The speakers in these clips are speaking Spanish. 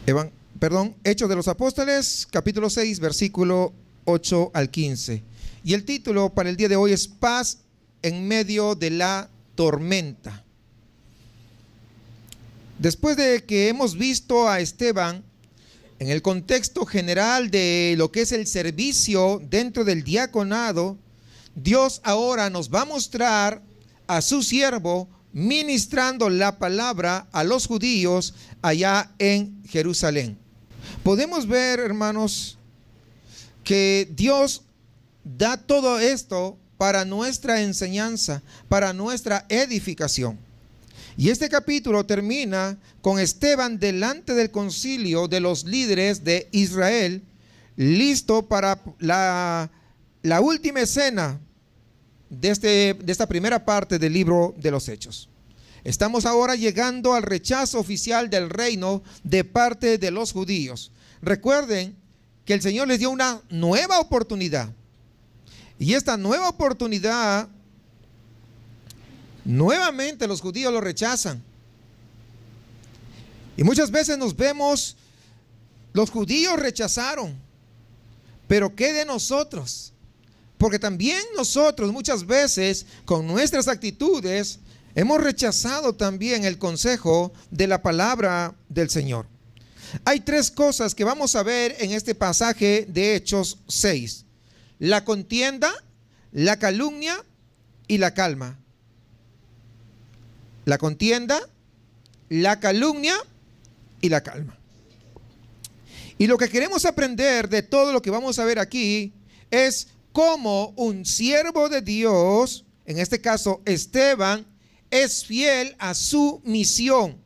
Hechos de los Apóstoles, capítulo 6, versículo 8 al 15. Y el título para el día de hoy es Paz en medio de la tormenta. Después de que hemos visto a Esteban en el contexto general de lo que es el servicio dentro del diaconado, Dios ahora nos va a mostrar a su siervo ministrando la palabra a los judíos allá en Jerusalén. Podemos ver, hermanos, que Dios da todo esto para nuestra enseñanza, para nuestra edificación. Y este capítulo termina con Esteban delante del concilio de los líderes de Israel, listo para la última escena de esta primera parte del libro de los Hechos. Estamos ahora llegando al rechazo oficial del reino de parte de los judíos. Recuerden que el Señor les dio una nueva oportunidad. Y esta nueva oportunidad, nuevamente los judíos lo rechazan. Y muchas veces nos vemos, los judíos rechazaron, pero ¿qué de nosotros? Porque también nosotros muchas veces con nuestras actitudes hemos rechazado también el consejo de la palabra del Señor. Hay tres cosas que vamos a ver en este pasaje de Hechos 6. La contienda, la calumnia y la calma. La contienda, la calumnia y la calma. Y lo que queremos aprender de todo lo que vamos a ver aquí es cómo un siervo de Dios, en este caso Esteban, es fiel a su misión.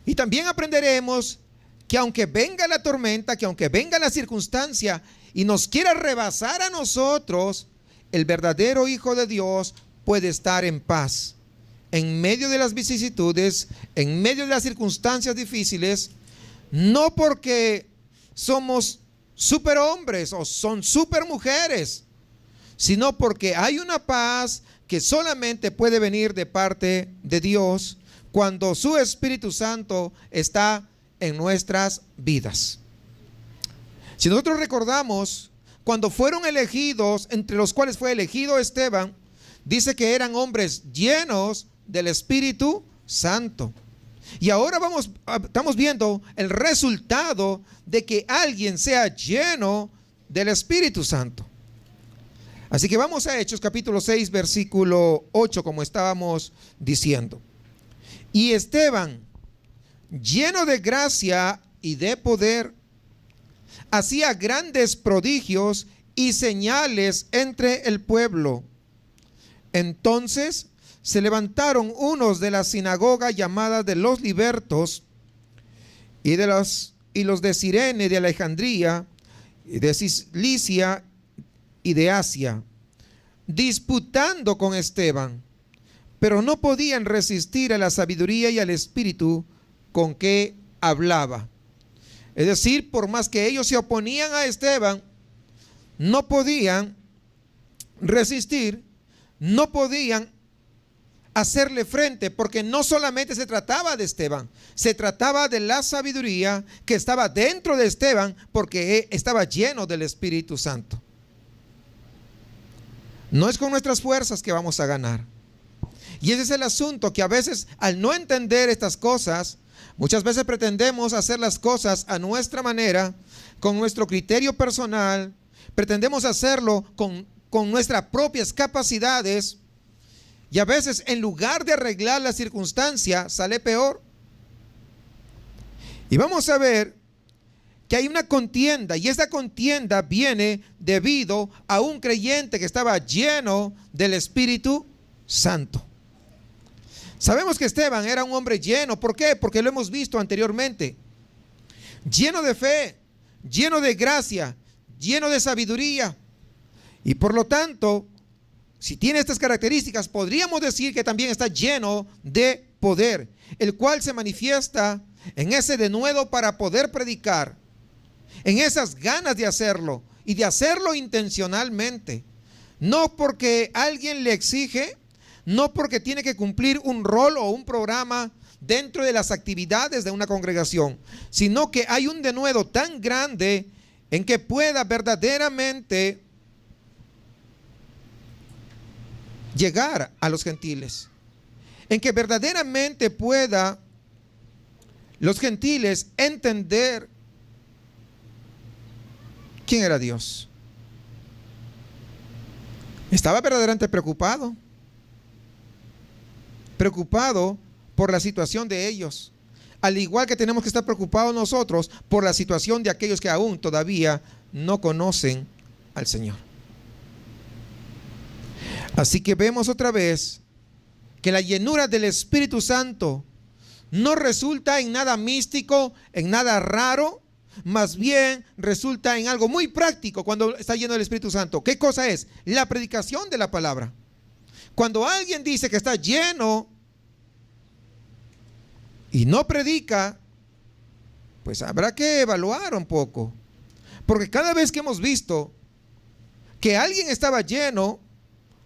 Y también aprenderemos que aunque venga la tormenta, que aunque venga la circunstancia y nos quiera rebasar a nosotros, el verdadero Hijo de Dios puede estar en paz. En medio de las vicisitudes, en medio de las circunstancias difíciles, no porque somos superhombres o son supermujeres, sino porque hay una paz que solamente puede venir de parte de Dios cuando su Espíritu Santo está en nuestras vidas. Si nosotros recordamos, cuando fueron elegidos, entre los cuales fue elegido Esteban, dice que eran hombres llenos del Espíritu Santo. Y ahora estamos viendo el resultado de que alguien sea lleno del Espíritu Santo. Así que vamos a Hechos capítulo 6, versículo 8, como estábamos diciendo. Y Esteban, lleno de gracia y de poder, hacía grandes prodigios y señales entre el pueblo. Entonces se levantaron unos de la sinagoga llamada de los libertos y los de Cirene, de Alejandría, y de Cilicia y de Asia, disputando con Esteban, pero no podían resistir a la sabiduría y al espíritu con que hablaba. Es decir, por más que ellos se oponían a Esteban, no podían resistir, no podían hacerle frente, porque no solamente se trataba de Esteban, se trataba de la sabiduría que estaba dentro de Esteban, porque estaba lleno del Espíritu Santo. No es con nuestras fuerzas que vamos a ganar. Y ese es el asunto, que a veces al no entender estas cosas, muchas veces pretendemos hacer las cosas a nuestra manera, con nuestro criterio personal, pretendemos hacerlo con nuestras propias capacidades, y a veces en lugar de arreglar la circunstancia sale peor. Y vamos a ver que hay una contienda, y esta contienda viene debido a un creyente que estaba lleno del Espíritu Santo. Sabemos que Esteban era un hombre lleno. ¿Por qué? Porque lo hemos visto anteriormente. Lleno de fe, lleno de gracia, lleno de sabiduría. Y por lo tanto, si tiene estas características, podríamos decir que también está lleno de poder, el cual se manifiesta en ese denuedo para poder predicar, en esas ganas de hacerlo y de hacerlo intencionalmente, no porque alguien le exige, no porque tiene que cumplir un rol o un programa dentro de las actividades de una congregación, sino que hay un denuedo tan grande en que pueda verdaderamente llegar a los gentiles, en que verdaderamente pueda los gentiles entender quién era Dios. Estaba verdaderamente preocupado por la situación de ellos, al igual que tenemos que estar preocupados nosotros por la situación de aquellos que aún todavía no conocen al Señor. Así que vemos otra vez que la llenura del Espíritu Santo no resulta en nada místico, en nada raro, más bien resulta en algo muy práctico cuando está lleno del Espíritu Santo. ¿Qué cosa es? La predicación de la palabra. Cuando alguien dice que está lleno y no predica, pues habrá que evaluar un poco. Porque cada vez que hemos visto que alguien estaba lleno,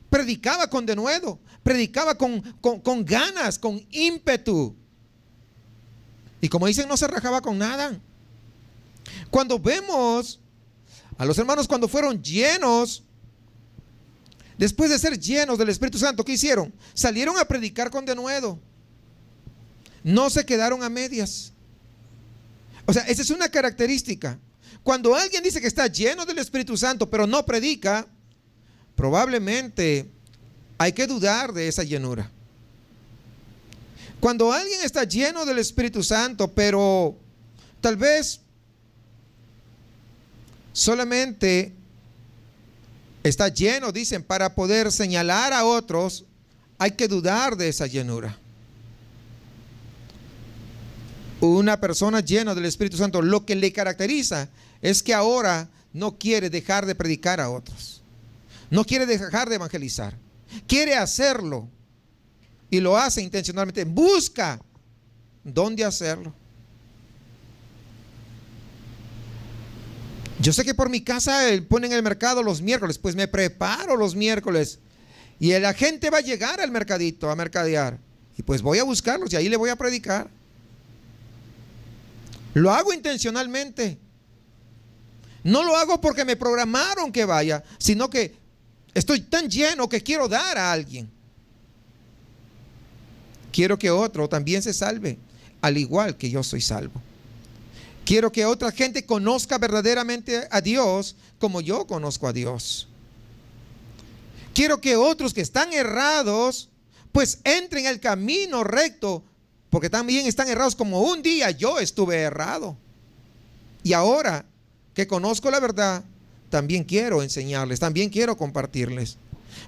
predicaba con denuedo, predicaba con ganas, con ímpetu. Y como dicen, no se rajaba con nada. Cuando vemos a los hermanos cuando fueron llenos, después de ser llenos del Espíritu Santo, ¿qué hicieron? Salieron a predicar con denuedo. No se quedaron a medias. O sea, esa es una característica. Cuando alguien dice que está lleno del Espíritu Santo, pero no predica, probablemente hay que dudar de esa llenura. Cuando alguien está lleno del Espíritu Santo, pero tal vez solamente está lleno, dicen, para poder señalar a otros, hay que dudar de esa llenura. Una persona llena del Espíritu Santo, lo que le caracteriza es que ahora no quiere dejar de predicar a otros. No quiere dejar de evangelizar. Quiere hacerlo y lo hace intencionalmente. Busca dónde hacerlo. Yo sé que por mi casa ponen el mercado los miércoles, pues me preparo los miércoles y la gente va a llegar al mercadito a mercadear y pues voy a buscarlos y ahí le voy a predicar. Lo hago intencionalmente. No lo hago porque me programaron que vaya, sino que estoy tan lleno que quiero dar a alguien. Quiero que otro también se salve, al igual que yo soy salvo. Quiero que otra gente conozca verdaderamente a Dios como yo conozco a Dios. Quiero que otros que están errados, pues entren el camino recto, porque también están errados como un día yo estuve errado. Y ahora que conozco la verdad, también quiero enseñarles, también quiero compartirles.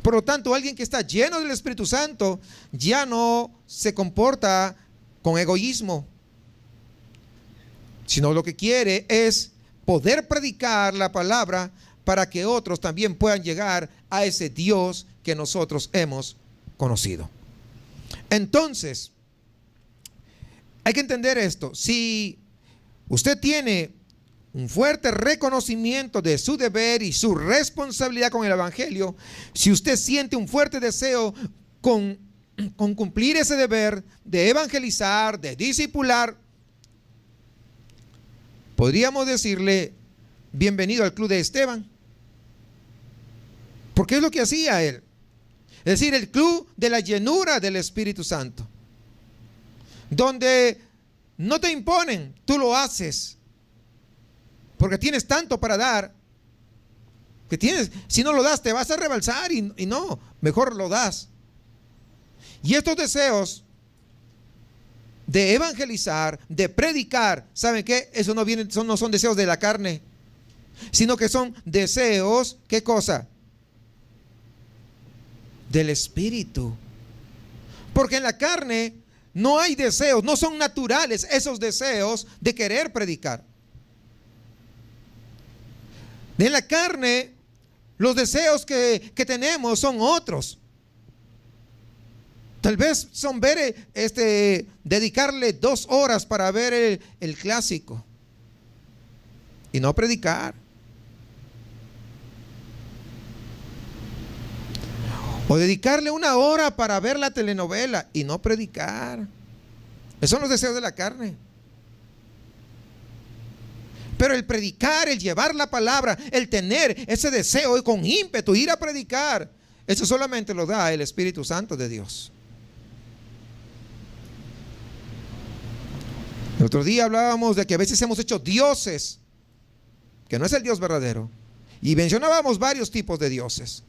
Por lo tanto, alguien que está lleno del Espíritu Santo ya no se comporta con egoísmo, sino lo que quiere es poder predicar la palabra para que otros también puedan llegar a ese Dios que nosotros hemos conocido. Entonces, hay que entender esto. Si usted tiene un fuerte reconocimiento de su deber y su responsabilidad con el Evangelio, si usted siente un fuerte deseo con cumplir ese deber de evangelizar, de discipular, podríamos decirle bienvenido al club de Esteban, porque es lo que hacía él. Es decir, el club de la llenura del Espíritu Santo, donde no te imponen, tú lo haces porque tienes tanto para dar que tienes, si no lo das te vas a rebalsar y no, mejor lo das. Y estos deseos de evangelizar, de predicar, ¿saben qué? Eso no son deseos de la carne, sino que son deseos, ¿qué cosa? Del Espíritu. Porque en la carne no hay deseos, no son naturales esos deseos de querer predicar. En la carne, los deseos que tenemos son otros. Tal vez son dedicarle 2 horas para ver el clásico y no predicar. O dedicarle 1 hora para ver la telenovela y no predicar. Esos son los deseos de la carne. Pero el predicar, el llevar la palabra, el tener ese deseo y con ímpetu ir a predicar, eso solamente lo da el Espíritu Santo de Dios. El otro día hablábamos de que a veces hemos hecho dioses, que no es el Dios verdadero, y mencionábamos varios tipos de dioses.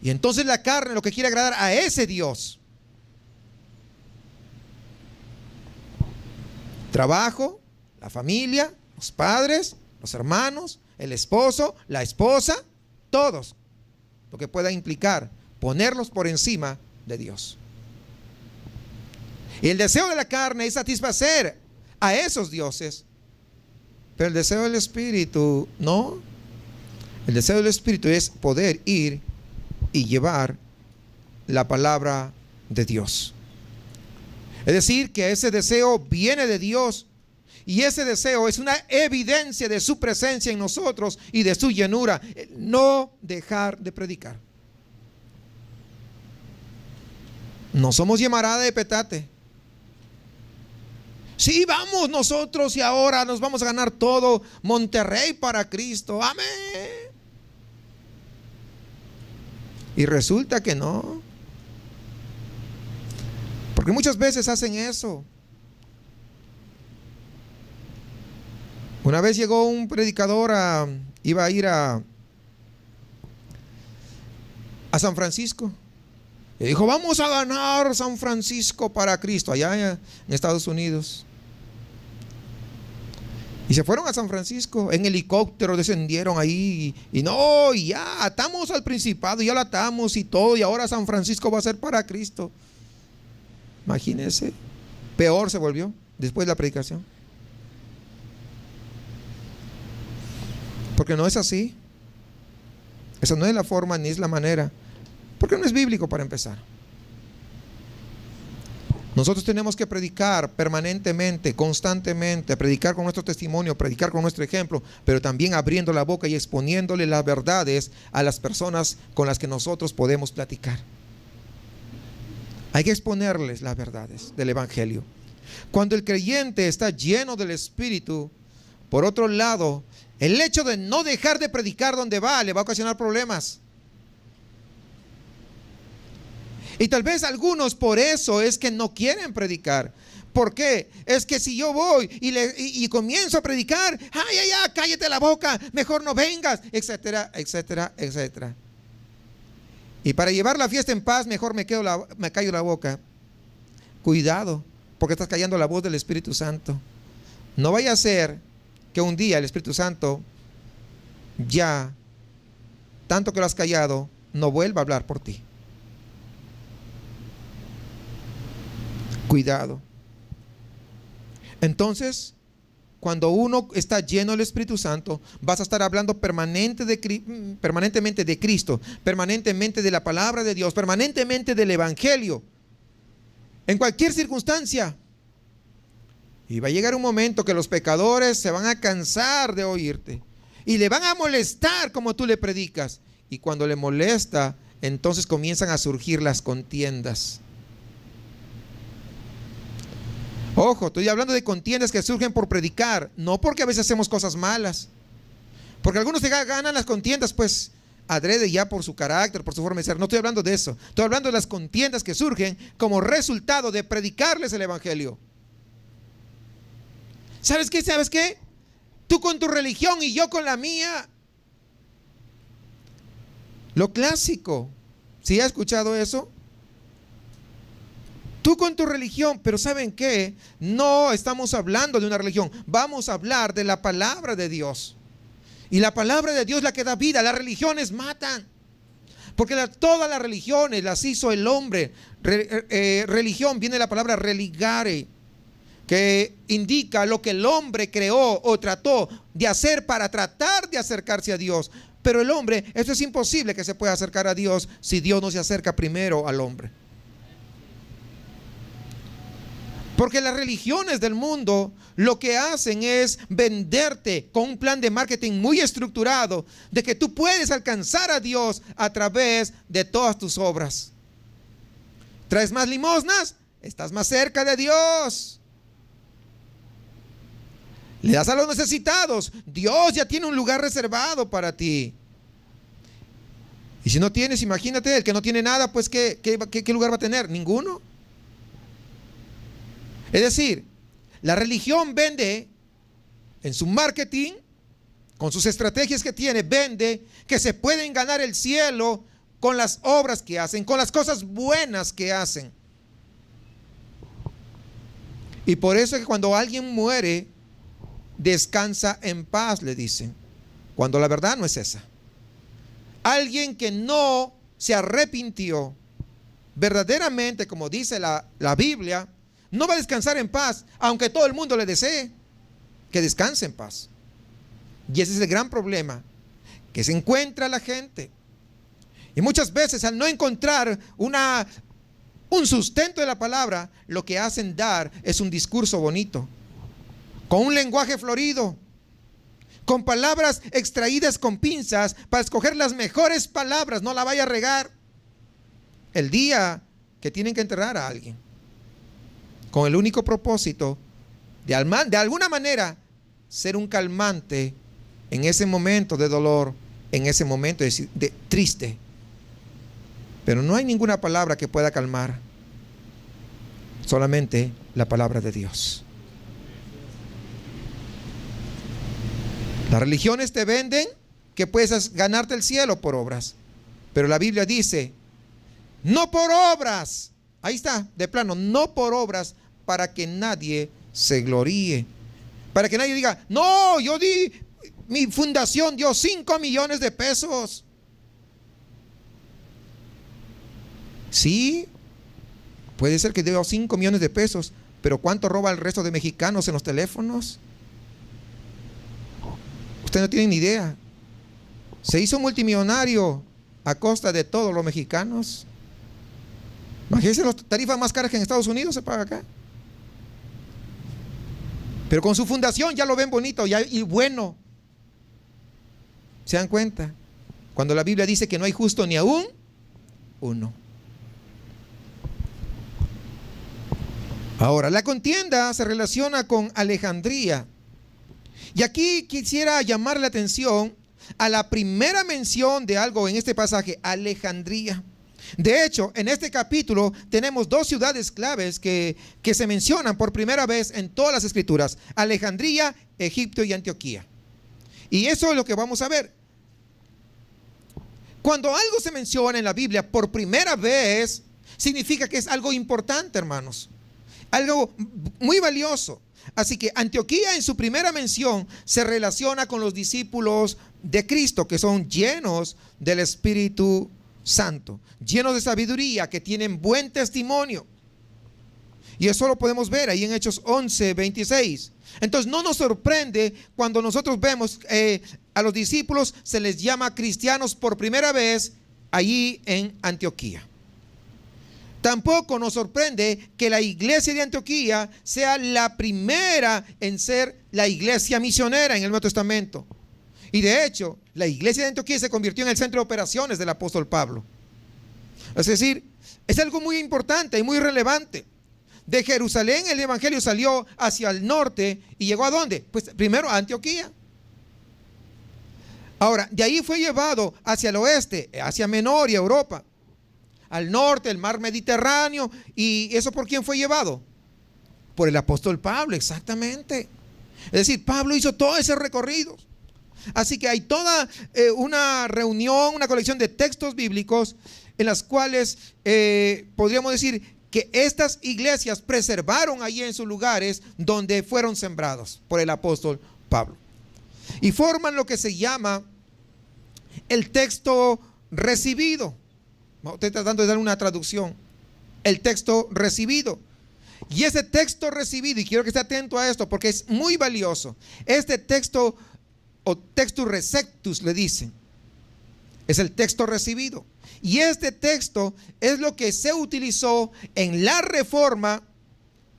Y entonces la carne lo que quiere agradar a ese Dios. Trabajo, la familia, los padres, los hermanos, el esposo, la esposa, todos. Lo que pueda implicar ponerlos por encima de Dios. Y el deseo de la carne es satisfacer a esos dioses. Pero el deseo del Espíritu, no. El deseo del Espíritu es poder ir y llevar la palabra de Dios. Es decir, que ese deseo viene de Dios. Y ese deseo es una evidencia de su presencia en nosotros y de su llenura. No dejar de predicar. No somos llamarada de petate. Sí, vamos nosotros y ahora nos vamos a ganar todo Monterrey para Cristo. Amén. Y resulta que no. Porque muchas veces hacen eso. Una vez llegó un predicador, iba a ir a San Francisco. Y dijo, vamos a ganar San Francisco para Cristo, allá en Estados Unidos. Y se fueron a San Francisco, en helicóptero descendieron ahí. Y ya atamos al principado, ya lo atamos y todo. Y ahora San Francisco va a ser para Cristo. Imagínense, peor se volvió después de la predicación. Porque no es así. Esa no es la forma ni es la manera. Porque no es bíblico para empezar. Nosotros tenemos que predicar permanentemente, constantemente, predicar con nuestro testimonio, predicar con nuestro ejemplo, pero también abriendo la boca y exponiéndole las verdades a las personas con las que nosotros podemos platicar. Hay que exponerles las verdades del Evangelio. Cuando el creyente está lleno del Espíritu, por otro lado, el hecho de no dejar de predicar donde va le va a ocasionar problemas. Y tal vez algunos por eso es que no quieren predicar. ¿Por qué? Es que si yo voy y comienzo a predicar, cállate la boca, mejor no vengas, etcétera, etcétera, etcétera. Y para llevar la fiesta en paz, mejor me callo la boca. Cuidado, porque estás callando la voz del Espíritu Santo. No vaya a ser que un día el Espíritu Santo, ya, tanto que lo has callado, no vuelva a hablar por ti. Cuidado. Entonces, cuando uno está lleno del Espíritu Santo, vas a estar hablando permanentemente de Cristo, permanentemente de la palabra de Dios, permanentemente del Evangelio, en cualquier circunstancia. Y va a llegar un momento que los pecadores se van a cansar de oírte y le van a molestar como tú le predicas. Y cuando le molesta, entonces comienzan a surgir las contiendas. Ojo, estoy hablando de contiendas que surgen por predicar, no porque a veces hacemos cosas malas. Porque algunos se ganan las contiendas, pues, adrede ya por su carácter, por su forma de ser. No estoy hablando de eso. Estoy hablando de las contiendas que surgen como resultado de predicarles el Evangelio. ¿Sabes qué? ¿Sabes qué? Tú con tu religión y yo con la mía. Lo clásico. ¿Sí has escuchado eso? Tú con tu religión, pero ¿saben qué? No estamos hablando de una religión, vamos a hablar de la palabra de Dios. Y la palabra de Dios es la que da vida, las religiones matan. Porque todas las religiones las hizo el hombre. Religión viene de la palabra religare, que indica lo que el hombre creó o trató de hacer para tratar de acercarse a Dios. Pero el hombre, esto es imposible que se pueda acercar a Dios si Dios no se acerca primero al hombre. Porque las religiones del mundo lo que hacen es venderte con un plan de marketing muy estructurado de que tú puedes alcanzar a Dios a través de todas tus obras. ¿Traes más limosnas? estás más cerca de Dios. Le das a los necesitados, Dios ya tiene un lugar reservado para ti. Y si no tienes, imagínate, el que no tiene nada, pues ¿qué lugar va a tener? Ninguno. Es decir, la religión vende en su marketing, con sus estrategias que tiene, vende que se pueden ganar el cielo con las obras que hacen, con las cosas buenas que hacen. Y por eso es que cuando alguien muere, descansa en paz, le dicen, cuando la verdad no es esa. Alguien que no se arrepintió verdaderamente, como dice la Biblia, no va a descansar en paz, aunque todo el mundo le desee que descanse en paz. Y ese es el gran problema que se encuentra la gente. Y muchas veces, al no encontrar un sustento de la palabra, lo que hacen dar es un discurso bonito, con un lenguaje florido, con palabras extraídas con pinzas para escoger las mejores palabras. No la vaya a regar el día que tienen que enterrar a alguien, con el único propósito de alguna manera ser un calmante en ese momento de dolor, en ese momento de triste. Pero no hay ninguna palabra que pueda calmar, solamente la palabra de Dios. Las religiones te venden que puedes ganarte el cielo por obras, pero la Biblia dice, no por obras, ahí está, de plano, no por obras, para que nadie se gloríe, para que nadie diga, no, yo di, mi fundación dio 5 millones de pesos. Sí, puede ser que dio 5 millones de pesos, pero ¿cuánto roba el resto de mexicanos en los teléfonos? Usted no tiene ni idea. Se hizo multimillonario a costa de todos los mexicanos. Imagínense las tarifas más caras que en Estados Unidos se paga acá. Pero con su fundación ya lo ven bonito y bueno. ¿Se dan cuenta? Cuando la Biblia dice que no hay justo ni aún uno. Ahora, la contienda se relaciona con Alejandría. Y aquí quisiera llamar la atención a la primera mención de algo en este pasaje, Alejandría. De hecho, en este capítulo tenemos 2 ciudades claves que se mencionan por primera vez en todas las escrituras: Alejandría, Egipto y Antioquía. Y eso es lo que vamos a ver. Cuando algo se menciona en la Biblia por primera vez, significa que es algo importante, hermanos. Algo muy valioso. Así que Antioquía en su primera mención se relaciona con los discípulos de Cristo, que son llenos del Espíritu Santo, llenos de sabiduría, que tienen buen testimonio. Y eso lo podemos ver ahí en Hechos 11:26. Entonces no nos sorprende cuando nosotros vemos a los discípulos se les llama cristianos por primera vez allí en Antioquía. Tampoco nos sorprende que la iglesia de Antioquía sea la primera en ser la iglesia misionera en el Nuevo Testamento. Y de hecho, la iglesia de Antioquía se convirtió en el centro de operaciones del apóstol Pablo. Es decir, es algo muy importante y muy relevante. De Jerusalén el evangelio salió hacia el norte y llegó ¿a dónde? Pues primero a Antioquía. Ahora, de ahí fue llevado hacia el oeste, Asia Menor y Europa. Al norte, el mar Mediterráneo. ¿Y eso por quién fue llevado? Por el apóstol Pablo, exactamente. Es decir, Pablo hizo todo ese recorrido. Así que hay toda una reunión, una colección de textos bíblicos en las cuales podríamos decir que estas iglesias preservaron allí en sus lugares donde fueron sembrados por el apóstol Pablo. Y forman lo que se llama el texto recibido. Estoy tratando de dar una traducción. El texto recibido. Y ese texto recibido, y quiero que esté atento a esto porque es muy valioso. Este texto, o textus receptus le dicen, es el texto recibido. Y este texto es lo que se utilizó en la Reforma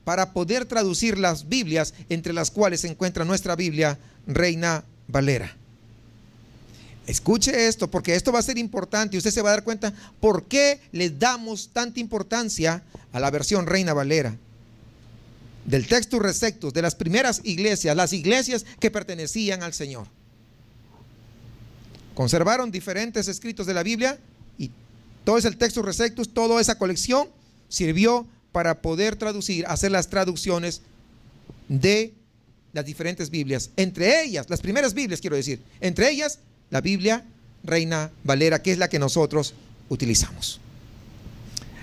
para poder traducir las Biblias, entre las cuales se encuentra nuestra Biblia Reina Valera. Escuche esto, porque esto va a ser importante y usted se va a dar cuenta por qué le damos tanta importancia a la versión Reina Valera. Del Textus Receptus, de las primeras iglesias, las iglesias que pertenecían al Señor. Conservaron diferentes escritos de la Biblia y todo ese Textus Receptus, toda esa colección sirvió para poder traducir, hacer las traducciones de las diferentes Biblias. Entre ellas, las primeras Biblias quiero decir, entre ellas la Biblia Reina Valera, que es la que nosotros utilizamos.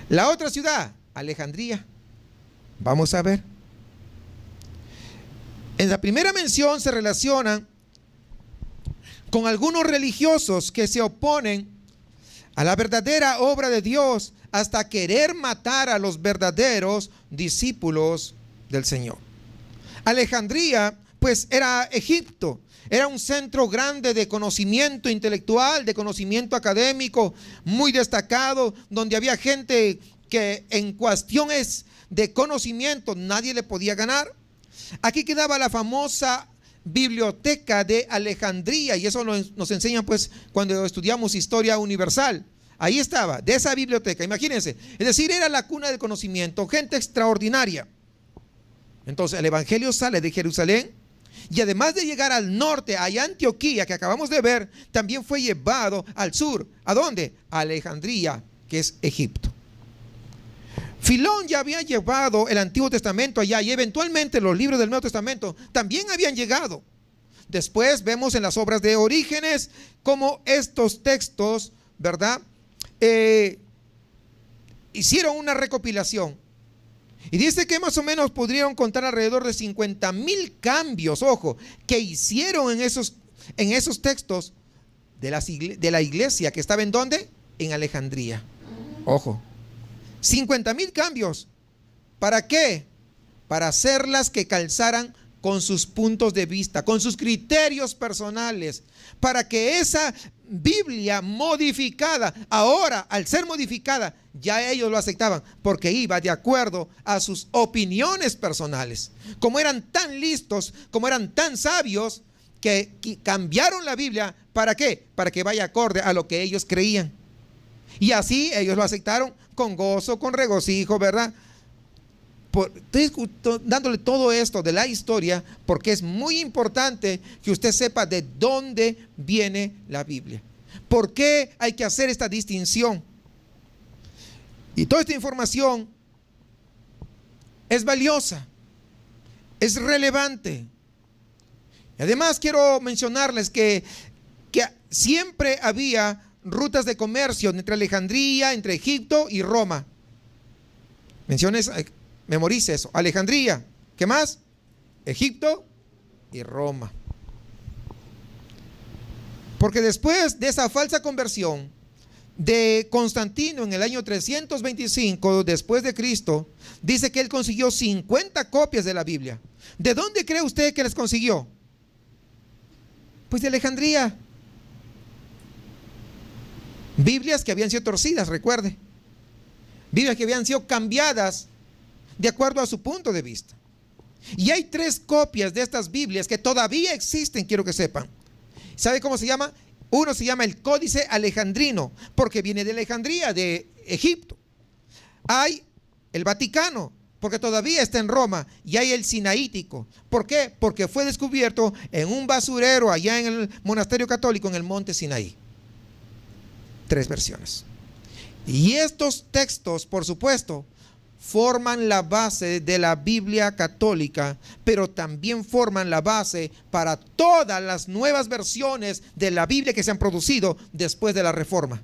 La otra ciudad, Alejandría. Vamos a ver. En la primera mención se relaciona con algunos religiosos que se oponen a la verdadera obra de Dios hasta querer matar a los verdaderos discípulos del Señor. Alejandría, pues, era Egipto. Era un centro grande de conocimiento intelectual, de conocimiento académico, muy destacado, donde había gente que en cuestiones de conocimiento nadie le podía ganar. Aquí quedaba la famosa biblioteca de Alejandría, y eso nos enseñan pues cuando estudiamos historia universal. Ahí estaba, de esa biblioteca, imagínense. Es decir, era la cuna del conocimiento, gente extraordinaria. Entonces el evangelio sale de Jerusalén y además de llegar al norte, allá a Antioquía, que acabamos de ver, también fue llevado al sur. ¿A dónde? A Alejandría, que es Egipto. Filón ya había llevado el Antiguo Testamento allá y eventualmente los libros del Nuevo Testamento también habían llegado. Después vemos en las obras de Orígenes cómo estos textos, ¿verdad? Hicieron una recopilación. Y dice que más o menos pudieron contar alrededor de 50,000 cambios, ojo, que hicieron en esos textos de la iglesia que estaba ¿en dónde? En Alejandría. Ojo, 50,000 cambios. ¿Para qué? Para hacerlas que calzaran con sus puntos de vista, con sus criterios personales, para que esa Biblia modificada, ahora al ser modificada, ya ellos lo aceptaban, porque iba de acuerdo a sus opiniones personales. Como eran tan listos, como eran tan sabios, que cambiaron la Biblia, ¿para qué? Para que vaya acorde a lo que ellos creían. Y así ellos lo aceptaron con gozo, con regocijo, ¿verdad? Estoy dándole todo esto de la historia porque es muy importante que usted sepa de dónde viene la Biblia. ¿Por qué hay que hacer esta distinción? Y toda esta información es valiosa, es relevante. Y además quiero mencionarles que siempre había rutas de comercio entre Alejandría, entre Egipto y Roma. Memorice eso. Alejandría, ¿qué más? Egipto y Roma. Porque después de esa falsa conversión de Constantino en el año 325 después de Cristo, dice que él consiguió 50 copias de la Biblia. ¿De dónde cree usted que les consiguió? Pues de Alejandría. Biblias que habían sido torcidas, recuerde. Biblias que habían sido cambiadas de acuerdo a su punto de vista. Y hay 3 copias de estas Biblias que todavía existen, quiero que sepan. ¿Sabe cómo se llama? Uno se llama el Códice Alejandrino, porque viene de Alejandría, de Egipto. Hay el Vaticano, porque todavía está en Roma. Y hay el Sinaítico. ¿Por qué? Porque fue descubierto en un basurero allá en el monasterio católico en el monte Sinaí. 3 versiones. Y estos textos, por supuesto, forman la base de la Biblia católica, pero también forman la base para todas las nuevas versiones de la Biblia que se han producido después de la Reforma.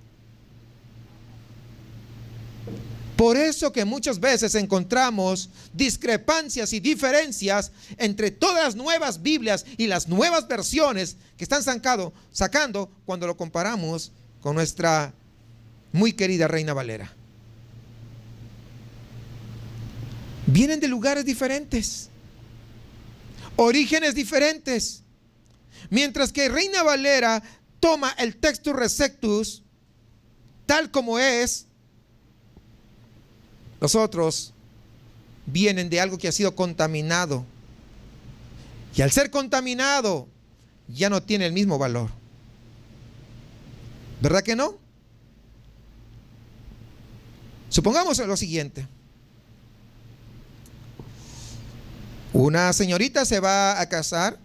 Por eso que muchas veces encontramos discrepancias y diferencias entre todas las nuevas Biblias y las nuevas versiones que están sacando cuando lo comparamos con nuestra muy querida Reina Valera. Vienen de lugares diferentes, orígenes diferentes. Mientras que Reina Valera toma el Textus Receptus tal como es, los otros vienen de algo que ha sido contaminado. Y al ser contaminado, ya no tiene el mismo valor. ¿Verdad que no? Supongamos lo siguiente. Una señorita se va a casar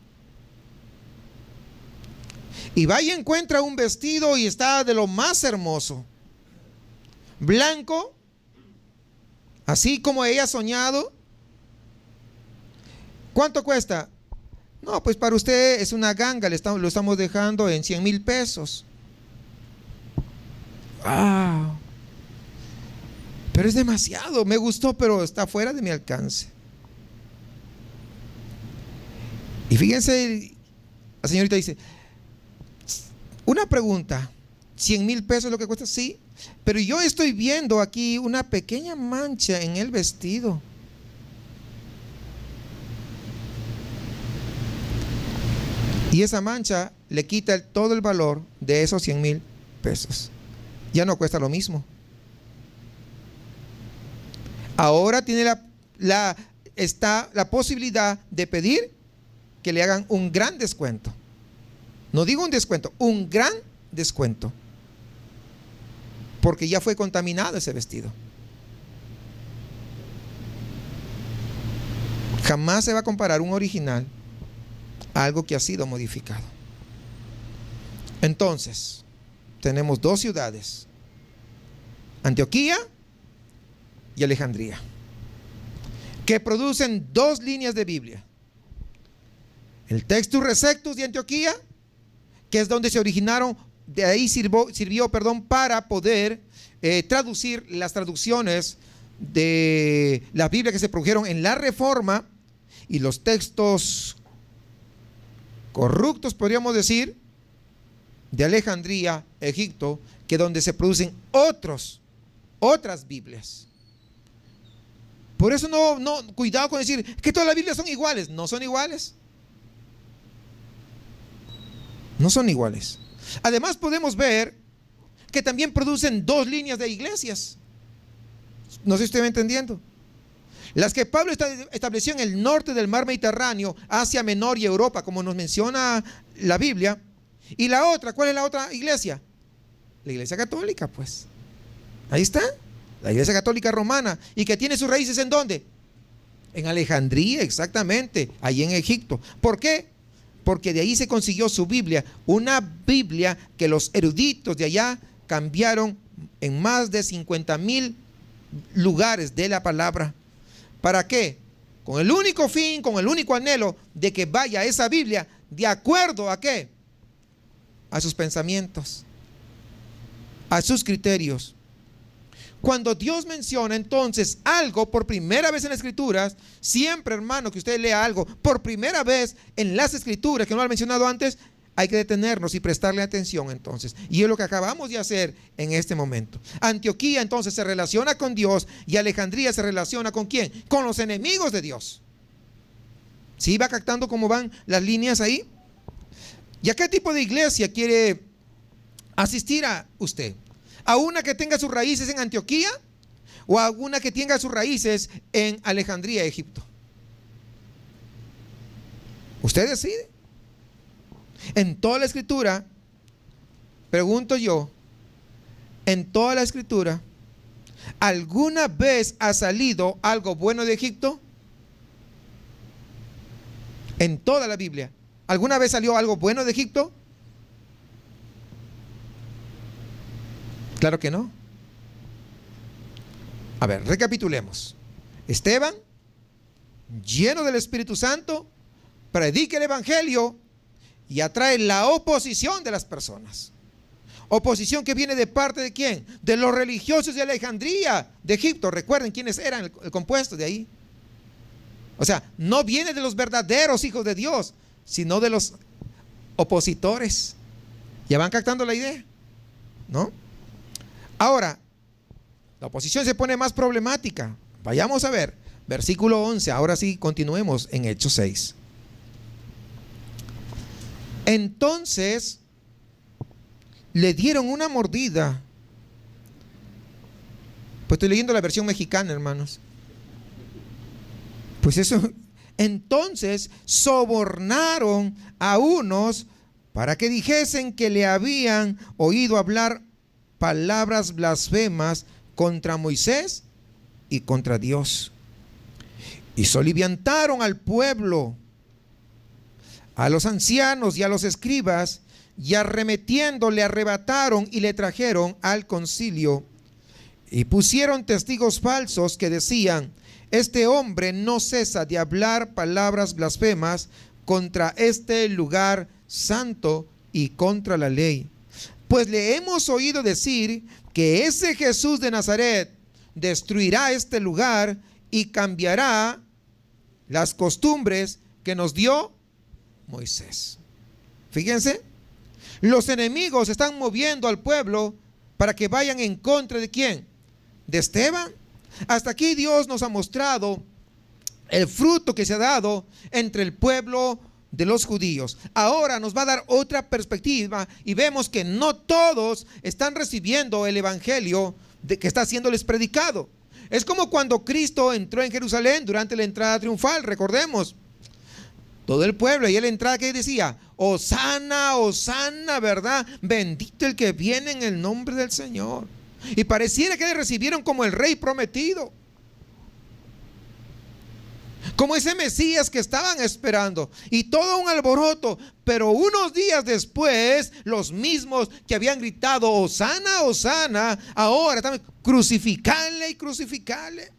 y va y encuentra un vestido y está de lo más hermoso, blanco, así como ella ha soñado. ¿Cuánto cuesta? No, pues para usted es una ganga, lo estamos dejando en 100,000 pesos. ¡Wow! Pero es demasiado, me gustó, pero está fuera de mi alcance. Y fíjense, la señorita dice, una pregunta, 100,000 pesos es lo que cuesta, sí, pero yo estoy viendo aquí una pequeña mancha en el vestido. Y esa mancha le quita todo el valor de esos 100,000 pesos. Ya no cuesta lo mismo. Ahora tiene la posibilidad de pedir que le hagan un gran descuento. No digo un descuento, un gran descuento. Porque ya fue contaminado ese vestido. Jamás se va a comparar un original a algo que ha sido modificado. Entonces, tenemos dos ciudades, Antioquía y Alejandría, que producen dos líneas de Biblia. El Textus Receptus de Antioquía, que es donde se originaron, de ahí sirvió para poder traducir las traducciones de la Biblia que se produjeron en la Reforma, y los textos corruptos, podríamos decir, de Alejandría, Egipto, que donde se producen otras Biblias. Por eso cuidado con decir que todas las Biblias son iguales. No son iguales. No son iguales. Además podemos ver que también producen dos líneas de iglesias. No sé si usted va entendiendo. Las que Pablo estableció en el norte del mar Mediterráneo, Asia Menor y Europa, como nos menciona la Biblia. Y la otra, ¿cuál es la otra iglesia? La iglesia católica, pues. Ahí está, la iglesia católica romana. ¿Y que tiene sus raíces en dónde? En Alejandría, exactamente, ahí en Egipto. ¿Por qué? Porque de ahí se consiguió su Biblia, una Biblia que los eruditos de allá cambiaron en más de 50,000 lugares de la palabra. ¿Para qué? Con el único fin, con el único anhelo de que vaya esa Biblia de acuerdo a qué? A sus pensamientos, a sus criterios. Cuando Dios menciona entonces algo por primera vez en las Escrituras, siempre, hermano, que usted lea algo por primera vez en las Escrituras que no lo ha mencionado antes, hay que detenernos y prestarle atención entonces. Y es lo que acabamos de hacer en este momento. Antioquía entonces se relaciona con Dios y Alejandría se relaciona ¿con quién? Con los enemigos de Dios. ¿Sí va captando cómo van las líneas ahí? ¿Y a qué tipo de iglesia quiere asistir a usted? ¿A una que tenga sus raíces en Antioquía o a una que tenga sus raíces en Alejandría, Egipto? Usted decide. En toda la Escritura, pregunto yo, en toda la Escritura, ¿alguna vez ha salido algo bueno de Egipto? En toda la Biblia, ¿alguna vez salió algo bueno de Egipto? Claro que no. A ver, recapitulemos. Esteban, lleno del Espíritu Santo, predica el Evangelio y atrae la oposición de las personas. Oposición que viene de parte de ¿quién? De los religiosos de Alejandría, de Egipto. Recuerden quiénes eran el compuesto de ahí. O sea, no viene de los verdaderos hijos de Dios, sino de los opositores. ¿Ya van captando la idea? ¿No? Ahora, la oposición se pone más problemática. Vayamos a ver, versículo 11. Ahora sí, continuemos en Hechos 6. Entonces le dieron una mordida. Pues estoy leyendo la versión mexicana, hermanos. Pues eso. Entonces sobornaron a unos para que dijesen que le habían oído hablar palabras blasfemas contra Moisés y contra Dios. Y soliviantaron al pueblo, a los ancianos y a los escribas, y arremetiendo le arrebataron y le trajeron al concilio. Y pusieron testigos falsos que decían: este hombre no cesa de hablar palabras blasfemas contra este lugar santo y contra la ley. Pues le hemos oído decir que ese Jesús de Nazaret destruirá este lugar y cambiará las costumbres que nos dio Moisés. Fíjense, los enemigos están moviendo al pueblo para que vayan en contra de ¿quién? De Esteban. Hasta aquí Dios nos ha mostrado el fruto que se ha dado entre el pueblo de los judíos. Ahora nos va a dar otra perspectiva y vemos que no todos están recibiendo el evangelio que está siéndoles predicado. Es como cuando Cristo entró en Jerusalén durante la entrada triunfal, recordemos. Todo el pueblo, y en la entrada que decía: Hosana, Hosana, ¿verdad? Bendito el que viene en el nombre del Señor. Y pareciera que le recibieron como el rey prometido, como ese Mesías que estaban esperando, y todo un alboroto. Pero unos días después, los mismos que habían gritado Hosana, Hosana, ahora también crucificarle y crucificarle.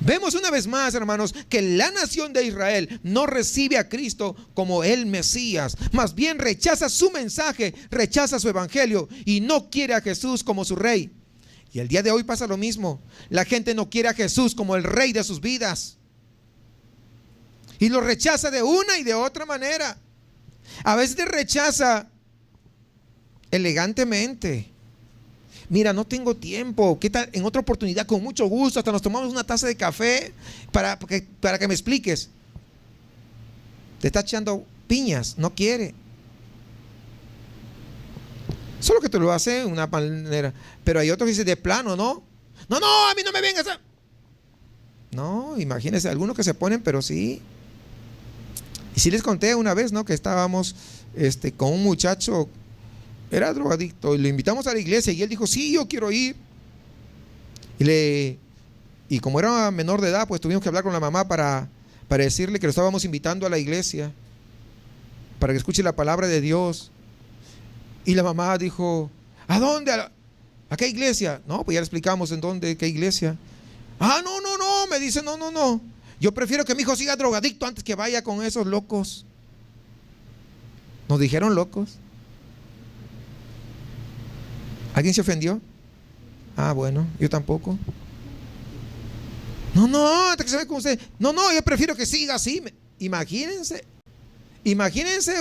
Vemos una vez más, hermanos, que la nación de Israel no recibe a Cristo como el Mesías. Más bien rechaza su mensaje, rechaza su evangelio y no quiere a Jesús como su rey. Y el día de hoy pasa lo mismo. La gente no quiere a Jesús como el rey de sus vidas. Y lo rechaza de una y de otra manera. A veces te rechaza elegantemente. Mira, no tengo tiempo. ¿Qué tal? En otra oportunidad, con mucho gusto, hasta nos tomamos una taza de café para que me expliques. Te está echando piñas, no quiere. Solo que te lo hace de una manera. Pero hay otros que dicen de plano, ¿no? No, a mí no me vengas a... No, imagínense, algunos que se ponen, pero sí. Y sí les conté una vez, ¿no? Que estábamos con un muchacho, era drogadicto, y lo invitamos a la iglesia y él dijo: sí, yo quiero ir. Y como era menor de edad, pues tuvimos que hablar con la mamá para decirle que lo estábamos invitando a la iglesia para que escuche la palabra de Dios. Y la mamá dijo: ¿a dónde? ¿A qué iglesia? No, pues ya le explicamos en dónde, qué iglesia. Ah, no, me dice, no. Yo prefiero que mi hijo siga drogadicto antes que vaya con esos locos. Nos dijeron locos. ¿Alguien se ofendió? Ah, bueno, yo tampoco. No, hasta que se ve con usted. No, yo prefiero que siga así. Imagínense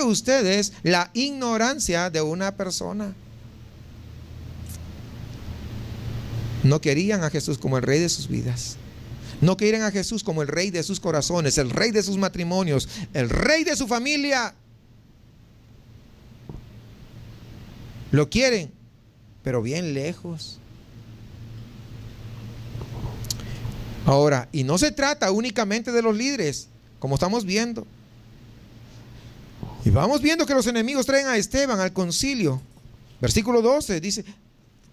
ustedes la ignorancia de una persona. No querían a Jesús como el rey de sus vidas. No querían a Jesús como el rey de sus corazones, el rey de sus matrimonios, el rey de su familia. Lo quieren, pero bien lejos. Ahora, y no se trata únicamente de los líderes, como estamos viendo. Y vamos viendo que los enemigos traen a Esteban al concilio. Versículo 12 dice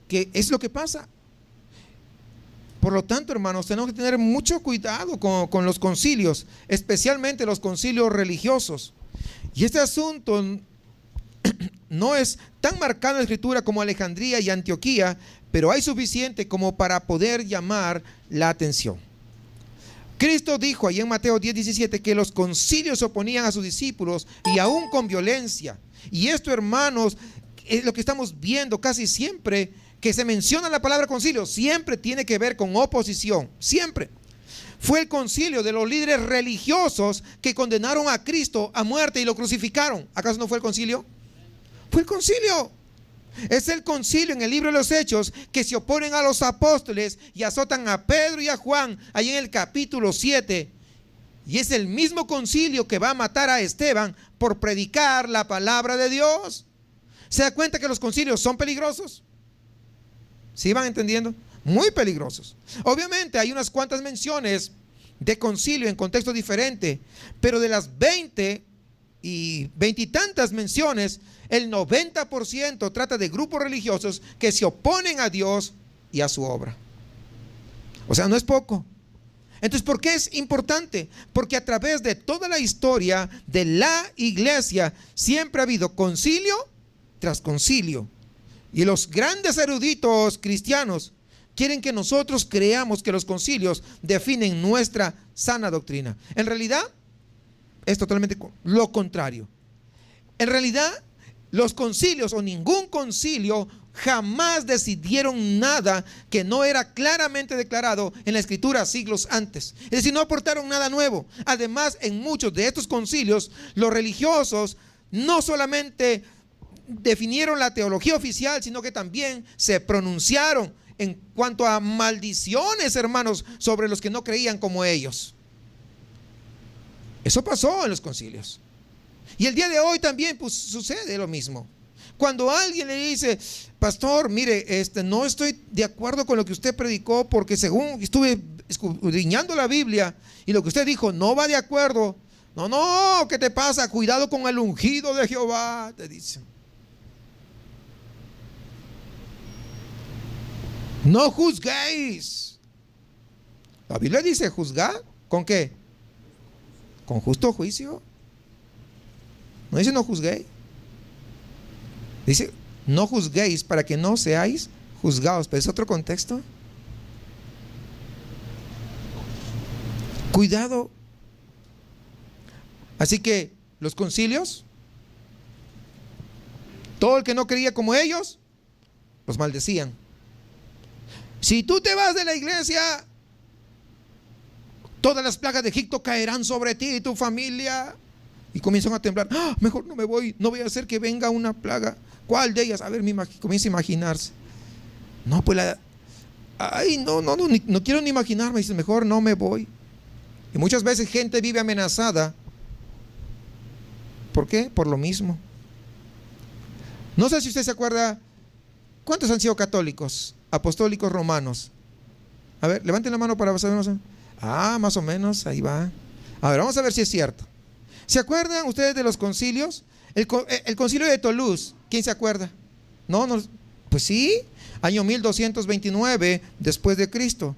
que es lo que pasa. Por lo tanto, hermanos, tenemos que tener mucho cuidado con los concilios, especialmente los concilios religiosos. Y este asunto no es tan marcado en la Escritura como Alejandría y Antioquía, pero hay suficiente como para poder llamar la atención. Cristo dijo ahí en Mateo 10:17 que los concilios se oponían a sus discípulos y aún con violencia. Y esto, hermanos, es lo que estamos viendo casi siempre que se menciona la palabra concilio. Siempre tiene que ver con oposición, siempre. Fue el concilio de los líderes religiosos que condenaron a Cristo a muerte y lo crucificaron. ¿Acaso no fue el concilio? Fue el concilio. Es el concilio en el libro de los Hechos que se oponen a los apóstoles y azotan a Pedro y a Juan, ahí en el capítulo 7. Y es el mismo concilio que va a matar a Esteban por predicar la palabra de Dios. ¿Se da cuenta que los concilios son peligrosos? ¿Sí van entendiendo? Muy peligrosos. Obviamente hay unas cuantas menciones de concilio en contexto diferente, pero de las 20 y veintitantas menciones, el 90% trata de grupos religiosos que se oponen a Dios y a su obra. O sea, no es poco. Entonces, ¿por qué es importante? Porque a través de toda la historia de la iglesia siempre ha habido concilio tras concilio. Y los grandes eruditos cristianos quieren que nosotros creamos que los concilios definen nuestra sana doctrina. En realidad, es totalmente lo contrario. En realidad, los concilios o ningún concilio jamás decidieron nada que no era claramente declarado en la escritura siglos antes. Es decir, no aportaron nada nuevo. Además, en muchos de estos concilios, los religiosos no solamente definieron la teología oficial, sino que también se pronunciaron en cuanto a maldiciones, hermanos, sobre los que no creían como ellos. Eso pasó en los concilios. Y el día de hoy también pues, sucede lo mismo. Cuando alguien le dice, pastor, mire, no estoy de acuerdo con lo que usted predicó, porque según estuve escudriñando la Biblia y lo que usted dijo no va de acuerdo. No, ¿qué te pasa? Cuidado con el ungido de Jehová, te dicen. No juzguéis. La Biblia dice juzgar, ¿con qué? Con justo juicio. No dice no juzguéis. Dice no juzguéis para que no seáis juzgados. Pero es otro contexto. Cuidado. Así que los concilios, todo el que no creía como ellos, los maldecían. Si tú te vas de la iglesia, todas las plagas de Egipto caerán sobre ti y tu familia. Y comienzan a temblar. ¡Ah! Mejor no me voy, no voy a hacer que venga una plaga. ¿Cuál de ellas? A ver, comienza a imaginarse. No, pues no quiero ni imaginarme. Dice, mejor no me voy. Y muchas veces gente vive amenazada. ¿Por qué? Por lo mismo. No sé si usted se acuerda. ¿Cuántos han sido católicos? Apostólicos romanos. A ver, levanten la mano para saber. Más o menos, ahí va. A ver, vamos a ver si es cierto. ¿Se acuerdan ustedes de los concilios? El concilio de Toulouse, ¿quién se acuerda? No, pues sí, año 1229 después de Cristo.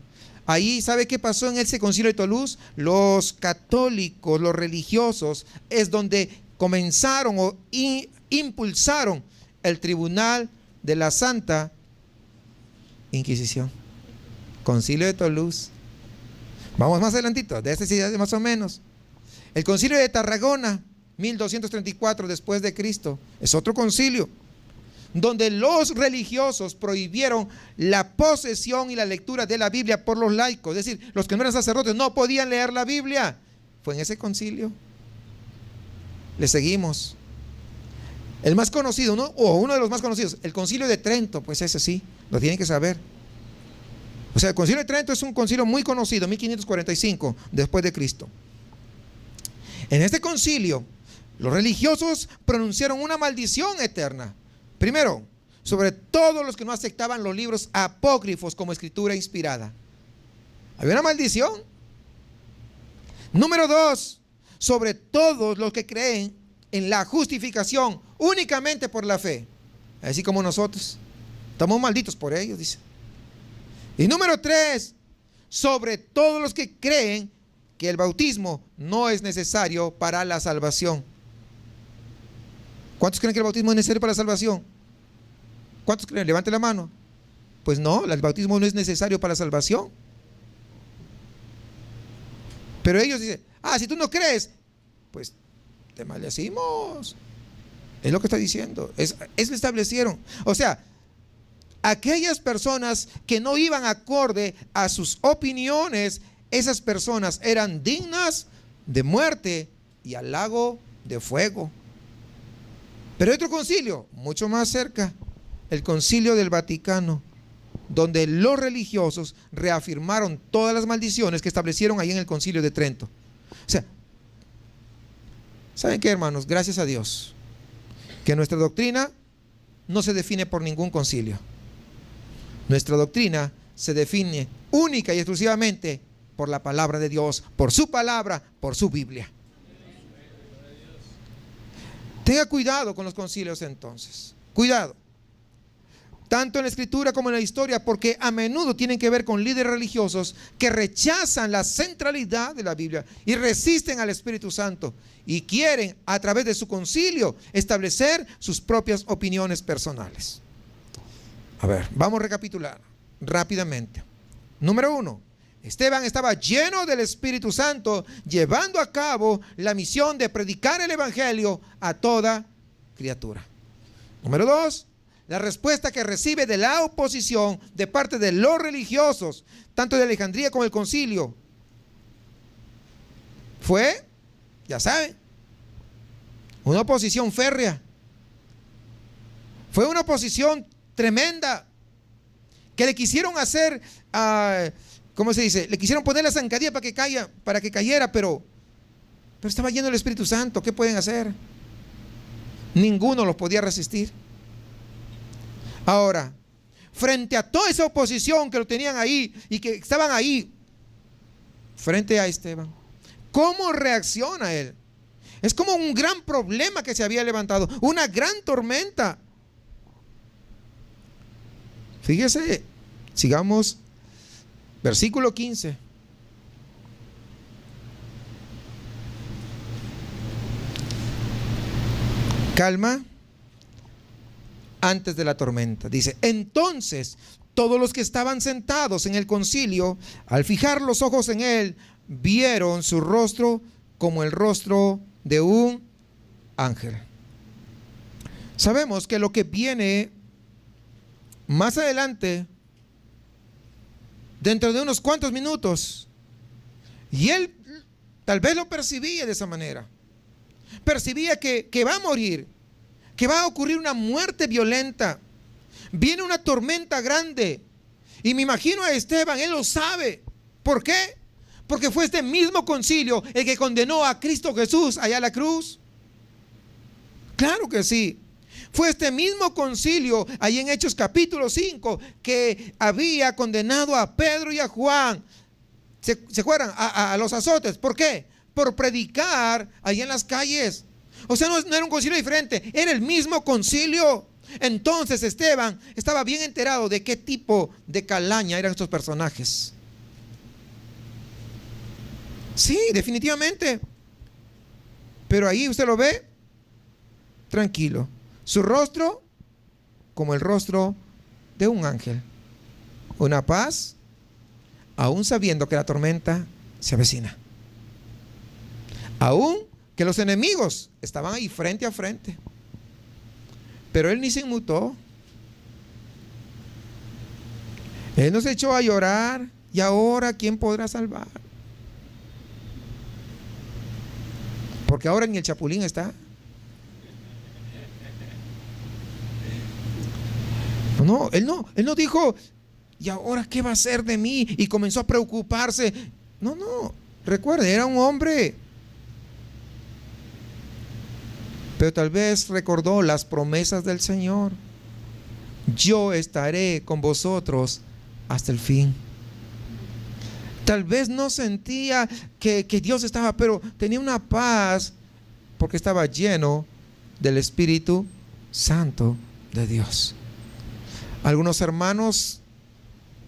Ahí, ¿sabe qué pasó en ese concilio de Toulouse? Los católicos, los religiosos, es donde comenzaron o impulsaron el tribunal de la Santa Inquisición. Concilio de Toulouse. Vamos más adelantito, de esta ciudad más o menos. El concilio de Tarragona, 1234 después de Cristo, es otro concilio donde los religiosos prohibieron la posesión y la lectura de la Biblia por los laicos, es decir, los que no eran sacerdotes no podían leer la Biblia. Fue en ese concilio. Le seguimos. El más conocido, ¿no? O uno de los más conocidos, el concilio de Trento, pues ese sí, lo tienen que saber. O sea, el concilio de Trento es un concilio muy conocido, 1545 después de Cristo. En este concilio, los religiosos pronunciaron una maldición eterna. Primero, sobre todos los que no aceptaban los libros apócrifos como escritura inspirada. Había una maldición. Número 2, sobre todos los que creen en la justificación únicamente por la fe. Así como nosotros. Estamos malditos por ellos, dice. Y número 3, sobre todos los que creen que el bautismo no es necesario para la salvación. ¿Cuántos creen que el bautismo es necesario para la salvación? ¿Cuántos creen? Levante la mano. Pues no, el bautismo no es necesario para la salvación. Pero ellos dicen, si tú no crees, pues te maldecimos. Es lo que está diciendo. Es lo establecieron. O sea, aquellas personas que no iban acorde a sus opiniones, esas personas eran dignas de muerte y al lago de fuego. Pero hay otro concilio, mucho más cerca, el concilio del Vaticano, donde los religiosos reafirmaron todas las maldiciones que establecieron ahí en el concilio de Trento. O sea, ¿saben qué, hermanos? Gracias a Dios, que nuestra doctrina no se define por ningún concilio. Nuestra doctrina se define única y exclusivamente por la palabra de Dios, por su palabra, por su Biblia. Tenga cuidado con los concilios entonces. Cuidado. Tanto en la escritura como en la historia, porque a menudo tienen que ver con líderes religiosos que rechazan la centralidad de la Biblia y resisten al Espíritu Santo y quieren a través de su concilio establecer sus propias opiniones personales. A ver, vamos a recapitular rápidamente. Número 1, Esteban estaba lleno del Espíritu Santo, llevando a cabo la misión de predicar el Evangelio a toda criatura. Número 2, la respuesta que recibe de la oposición de parte de los religiosos, tanto de Alejandría como del concilio, fue, ya saben, una oposición férrea. Fue una oposición tremenda que le quisieron hacer, ¿cómo se dice? Le quisieron poner la zancadilla para que cayera, pero estaba lleno del Espíritu Santo. ¿Qué pueden hacer? Ninguno los podía resistir. Ahora, frente a toda esa oposición que lo tenían ahí y que estaban ahí frente a Esteban, ¿cómo reacciona él? Es como un gran problema que se había levantado, una gran tormenta. Fíjese, sigamos, versículo 15. Calma antes de la tormenta. Dice, entonces todos los que estaban sentados en el concilio, al fijar los ojos en él, vieron su rostro como el rostro de un ángel. Sabemos que lo que viene más adelante, dentro de unos cuantos minutos, y él tal vez lo percibía de esa manera, percibía que va a morir, que va a ocurrir una muerte violenta, viene una tormenta grande, y me imagino a Esteban, él lo sabe. ¿Por qué? Porque fue este mismo concilio el que condenó a Cristo Jesús allá a la cruz. Claro que sí. Fue este mismo concilio, ahí en Hechos capítulo 5, que había condenado a Pedro y a Juan. ¿Se acuerdan? A los azotes. ¿Por qué? Por predicar ahí en las calles. O sea, no era un concilio diferente, era el mismo concilio. Entonces Esteban estaba bien enterado de qué tipo de calaña eran estos personajes. Sí, definitivamente. Pero ahí usted lo ve tranquilo. Su rostro como el rostro de un ángel. Una paz, aún sabiendo que la tormenta se avecina. Aún que los enemigos estaban ahí frente a frente. Pero él ni se inmutó. Él no se echó a llorar. ¿Y ahora quién podrá salvar? Porque ahora ni el chapulín está. Él no dijo, ¿y ahora qué va a hacer de mí? Y comenzó a preocuparse. No, recuerde, era un hombre. Pero tal vez recordó las promesas del Señor. Yo estaré con vosotros hasta el fin. Tal vez no sentía que Dios estaba, pero tenía una paz porque estaba lleno del Espíritu Santo de Dios. Algunos hermanos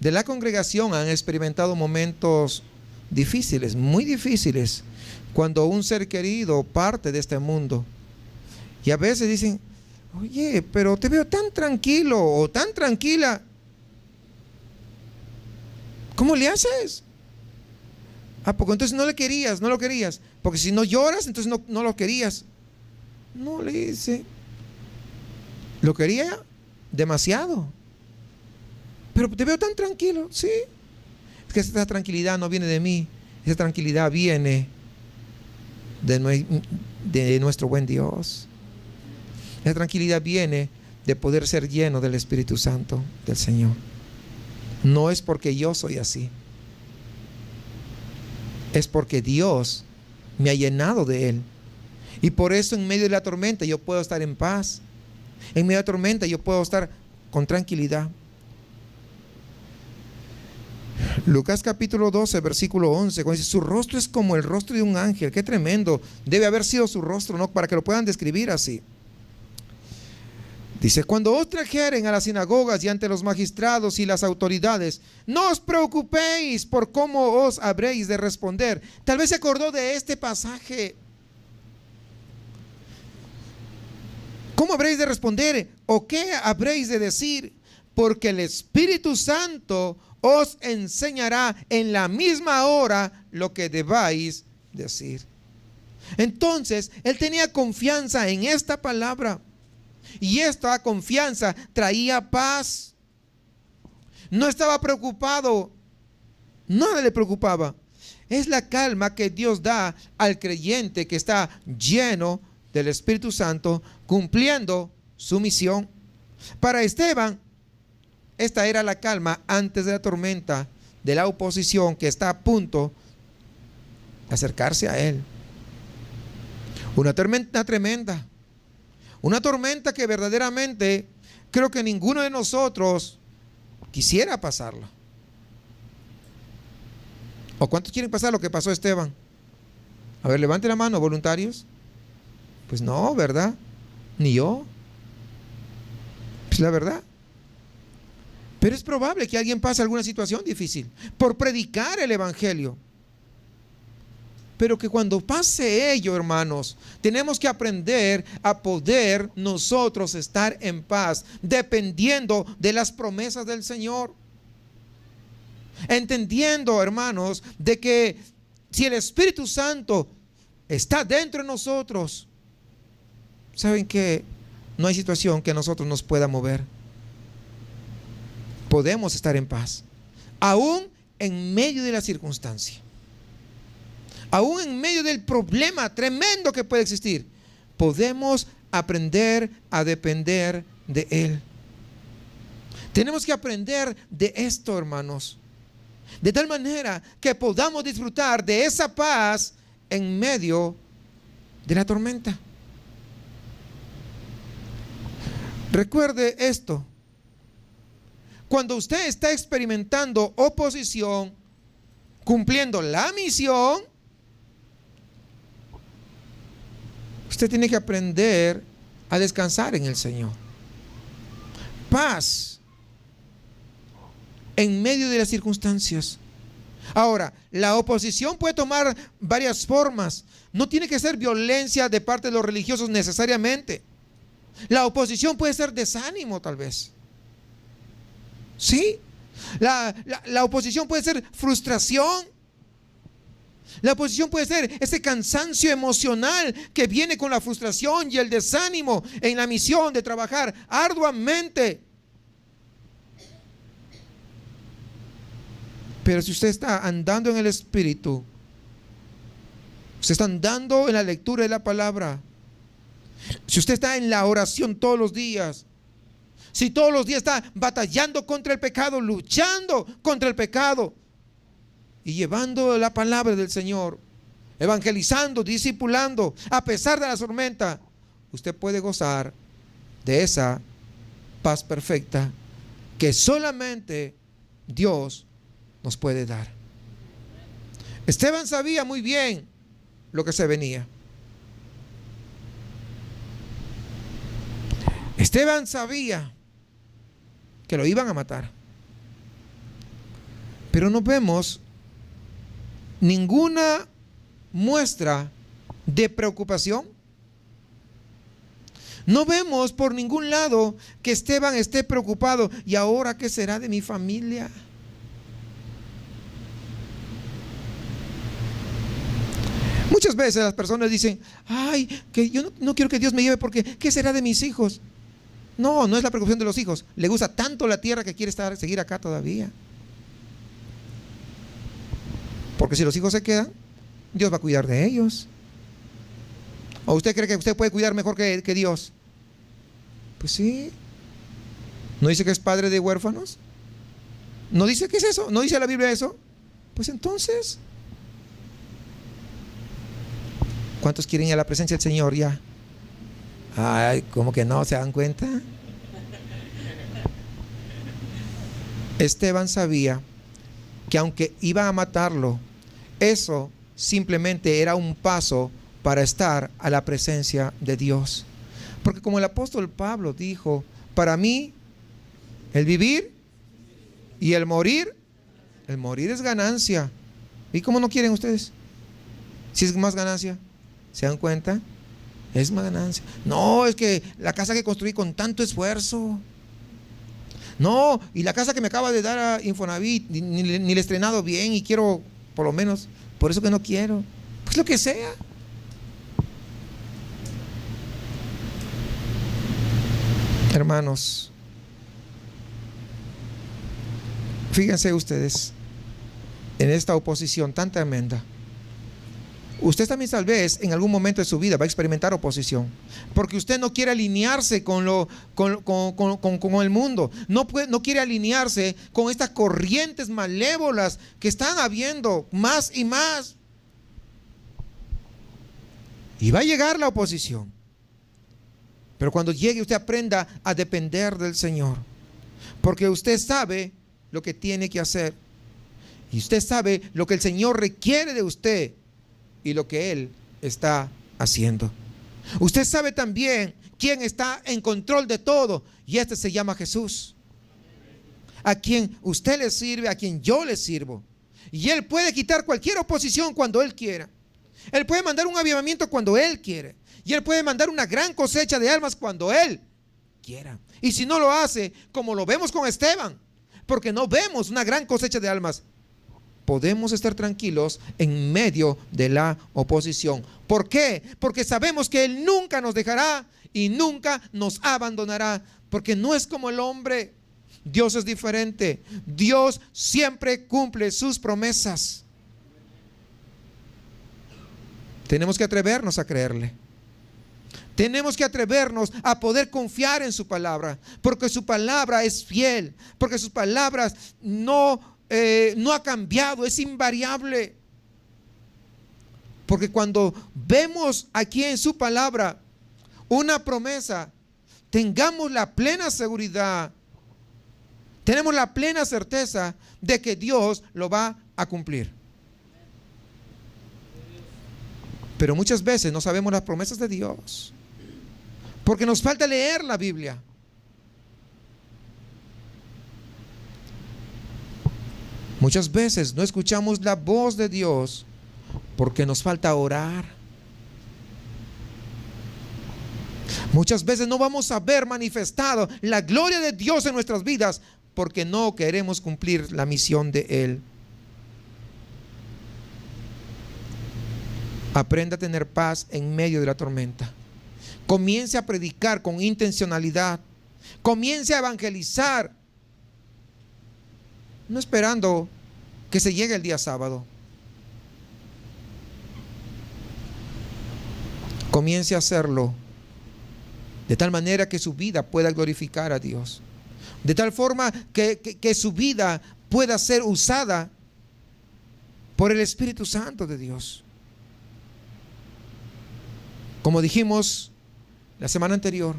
de la congregación han experimentado momentos difíciles, muy difíciles, cuando un ser querido parte de este mundo. Y a veces dicen, oye, pero te veo tan tranquilo o tan tranquila. ¿Cómo le haces? Porque entonces no lo querías. Porque si no lloras, entonces no lo querías. No, le dice. Lo quería demasiado. Pero te veo tan tranquilo. Sí. Es que esa tranquilidad no viene de mí. Esa tranquilidad viene de nuestro buen Dios. Esa tranquilidad viene de poder ser lleno del Espíritu Santo del Señor. No es porque yo soy así. Es porque Dios me ha llenado de Él. Y por eso en medio de la tormenta yo puedo estar en paz. En medio de la tormenta yo puedo estar con tranquilidad. Lucas capítulo 12, versículo 11, cuando dice, su rostro es como el rostro de un ángel. Qué tremendo debe haber sido su rostro, ¿no? Para que lo puedan describir así. Dice, cuando os trajeren a las sinagogas y ante los magistrados y las autoridades, no os preocupéis por cómo os habréis de responder. Tal vez se acordó de este pasaje. ¿Cómo habréis de responder? ¿O qué habréis de decir? Porque el Espíritu Santo os enseñará en la misma hora lo que debáis decir. Entonces, él tenía confianza en esta palabra. Y esta confianza traía paz. No estaba preocupado. Nada le preocupaba. Es la calma que Dios da al creyente que está lleno del Espíritu Santo, cumpliendo su misión. Para Esteban, esta era la calma antes de la tormenta de la oposición que está a punto de acercarse a él. Una tormenta tremenda. Una tormenta que verdaderamente creo que ninguno de nosotros quisiera pasarla. ¿O cuántos quieren pasar lo que pasó Esteban? A ver, levante la mano, voluntarios. Pues no, ¿verdad? Ni yo. Pues la verdad. Pero es probable que alguien pase alguna situación difícil por predicar el evangelio. Pero que cuando pase ello, hermanos, tenemos que aprender a poder nosotros estar en paz, dependiendo de las promesas del Señor. Entendiendo, hermanos, de que si el Espíritu Santo está dentro de nosotros, ¿saben qué? No hay situación que a nosotros nos pueda mover. Podemos estar en paz, aún en medio de la circunstancia. Aún en medio del problema tremendo que puede existir, podemos aprender a depender de Él. Tenemos que aprender de esto, hermanos, de tal manera que podamos disfrutar de esa paz en medio de la tormenta. Recuerde esto: cuando usted está experimentando oposición, cumpliendo la misión, usted tiene que aprender a descansar en el Señor. Paz en medio de las circunstancias. Ahora, la oposición puede tomar varias formas. No tiene que ser violencia de parte de los religiosos necesariamente. La oposición puede ser desánimo, tal vez. ¿Sí? La oposición puede ser frustración. La oposición puede ser ese cansancio emocional que viene con la frustración y el desánimo en la misión de trabajar arduamente. Pero si usted está andando en el Espíritu, usted está andando en la lectura de la palabra, si usted está en la oración todos los días, si todos los días está batallando contra el pecado, luchando contra el pecado y llevando la palabra del Señor, evangelizando, discipulando, a pesar de la tormenta, usted puede gozar de esa paz perfecta que solamente Dios nos puede dar. Esteban sabía muy bien lo que se venía. Esteban sabía que lo iban a matar. Pero no vemos ninguna muestra de preocupación. No vemos por ningún lado que Esteban esté preocupado. ¿Y ahora qué será de mi familia? Muchas veces las personas dicen: ay, que yo no quiero que Dios me lleve porque ¿qué será de mis hijos? No, no es la preocupación de los hijos. Le gusta tanto la tierra que quiere seguir acá todavía. Porque si los hijos se quedan, Dios va a cuidar de ellos. ¿O usted cree que usted puede cuidar mejor que Dios? Pues sí. ¿No dice que es padre de huérfanos? ¿No dice que es eso? ¿No dice la Biblia eso? Pues entonces, ¿cuántos quieren ir a la presencia del Señor ya? Ay, ¿cómo que no? ¿Se dan cuenta? Esteban sabía que aunque iban a matarlo, eso simplemente era un paso para estar a la presencia de Dios. Porque como el apóstol Pablo dijo, para mí el vivir y el morir es ganancia. ¿Y cómo no quieren ustedes? Si es más ganancia, ¿se dan cuenta? Es más ganancia. No, es que la casa que construí con tanto esfuerzo. No, y la casa que me acaba de dar a Infonavit, ni la he estrenado bien y quiero, por lo menos, por eso que no quiero. Pues lo que sea. Hermanos, fíjense ustedes en esta oposición tan tremenda. Usted también tal vez en algún momento de su vida va a experimentar oposición, porque usted no quiere alinearse con el mundo, no quiere alinearse con estas corrientes malévolas que están habiendo más y más. Y va a llegar la oposición. Pero cuando llegue, usted aprenda a depender del Señor, porque usted sabe lo que tiene que hacer y usted sabe lo que el Señor requiere de usted y lo que Él está haciendo. Usted sabe también quién está en control de todo, y este se llama Jesús, a quien usted le sirve, a quien yo le sirvo. Y Él puede quitar cualquier oposición cuando Él quiera. Él puede mandar un avivamiento cuando Él quiere. Y Él puede mandar una gran cosecha de almas cuando Él quiera. Y si no lo hace, como lo vemos con Esteban, porque no vemos una gran cosecha de almas, podemos estar tranquilos en medio de la oposición. ¿Por qué? Porque sabemos que Él nunca nos dejará y nunca nos abandonará, porque no es como el hombre. Dios es diferente. Dios siempre cumple sus promesas. Tenemos que atrevernos a creerle. Tenemos que atrevernos a poder confiar en su palabra, porque su palabra es fiel, porque sus palabras no ha cambiado, es invariable. Porque cuando vemos aquí en su palabra una promesa, tengamos la plena seguridad, tenemos la plena certeza de que Dios lo va a cumplir. Pero muchas veces no sabemos las promesas de Dios, porque nos falta leer la Biblia. Muchas veces no escuchamos la voz de Dios porque nos falta orar. Muchas veces no vamos a ver manifestado la gloria de Dios en nuestras vidas porque no queremos cumplir la misión de Él. Aprenda a tener paz en medio de la tormenta. Comience a predicar con intencionalidad. Comience a evangelizar, no esperando que se llegue el día sábado. Comience a hacerlo de tal manera que su vida pueda glorificar a Dios, de tal forma que su vida pueda ser usada por el Espíritu Santo de Dios. Como dijimos la semana anterior,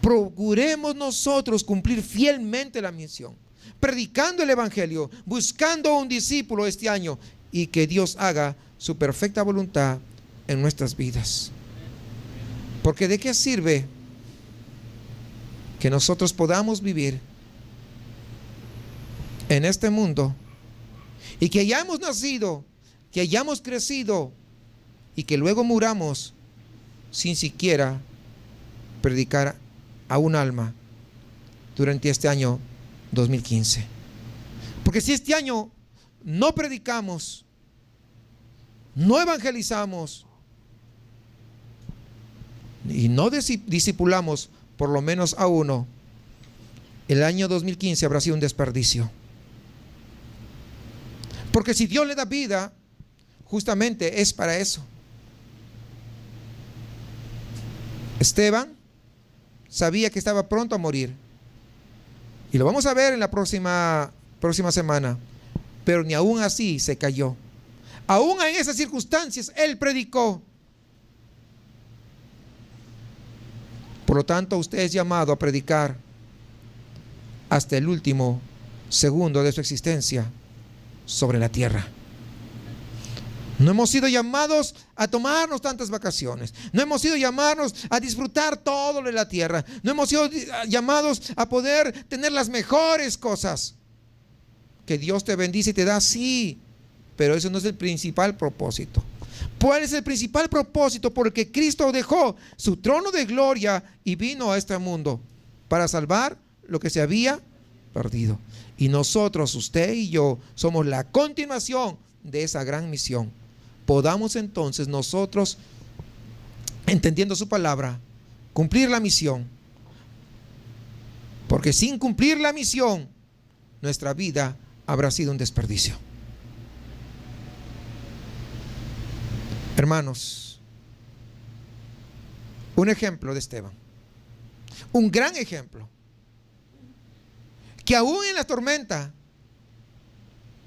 procuremos nosotros cumplir fielmente la misión, predicando el Evangelio, buscando un discípulo este año, y que Dios haga su perfecta voluntad en nuestras vidas. Porque ¿de qué sirve que nosotros podamos vivir en este mundo y que hayamos nacido, que hayamos crecido y que luego muramos sin siquiera predicar a un alma durante este año 2015? Porque si este año no predicamos, no evangelizamos y no discipulamos por lo menos a uno, el año 2015 habrá sido un desperdicio. Porque si Dios le da vida, justamente es para eso. Esteban sabía que estaba pronto a morir, y lo vamos a ver en la próxima semana, pero ni aún así se cayó. Aún en esas circunstancias él predicó. Por lo tanto, usted es llamado a predicar hasta el último segundo de su existencia. sobre la tierra. No hemos sido llamados a tomarnos tantas vacaciones. No hemos sido llamados a disfrutar todo de la tierra. No hemos sido llamados a poder tener las mejores cosas. Que Dios te bendice y te da, sí, pero eso no es el principal propósito. ¿Cuál es el principal propósito? Porque Cristo dejó su trono de gloria y vino a este mundo para salvar lo que se había perdido. Y nosotros, usted y yo, somos la continuación de esa gran misión. Podamos entonces nosotros, entendiendo su palabra, cumplir la misión. Porque sin cumplir la misión, nuestra vida habrá sido un desperdicio. Hermanos, un ejemplo de Esteban, un gran ejemplo, que aún en la tormenta,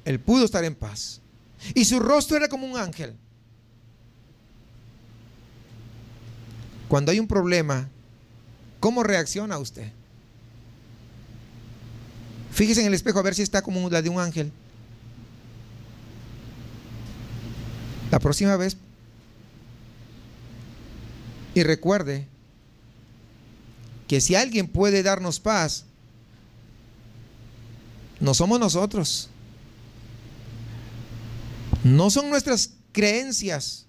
él pudo estar en paz, y su rostro era como un ángel. Cuando hay un problema, ¿cómo reacciona usted? Fíjese en el espejo a ver si está como la de un ángel. La próxima vez, y recuerde que si alguien puede darnos paz, no somos nosotros, no son nuestras creencias,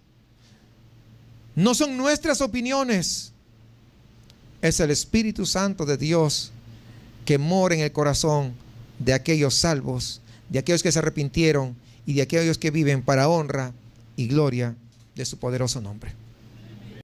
no son nuestras opiniones, es el Espíritu Santo de Dios que mora en el corazón de aquellos salvos, de aquellos que se arrepintieron y de aquellos que viven para honra y gloria de su poderoso nombre.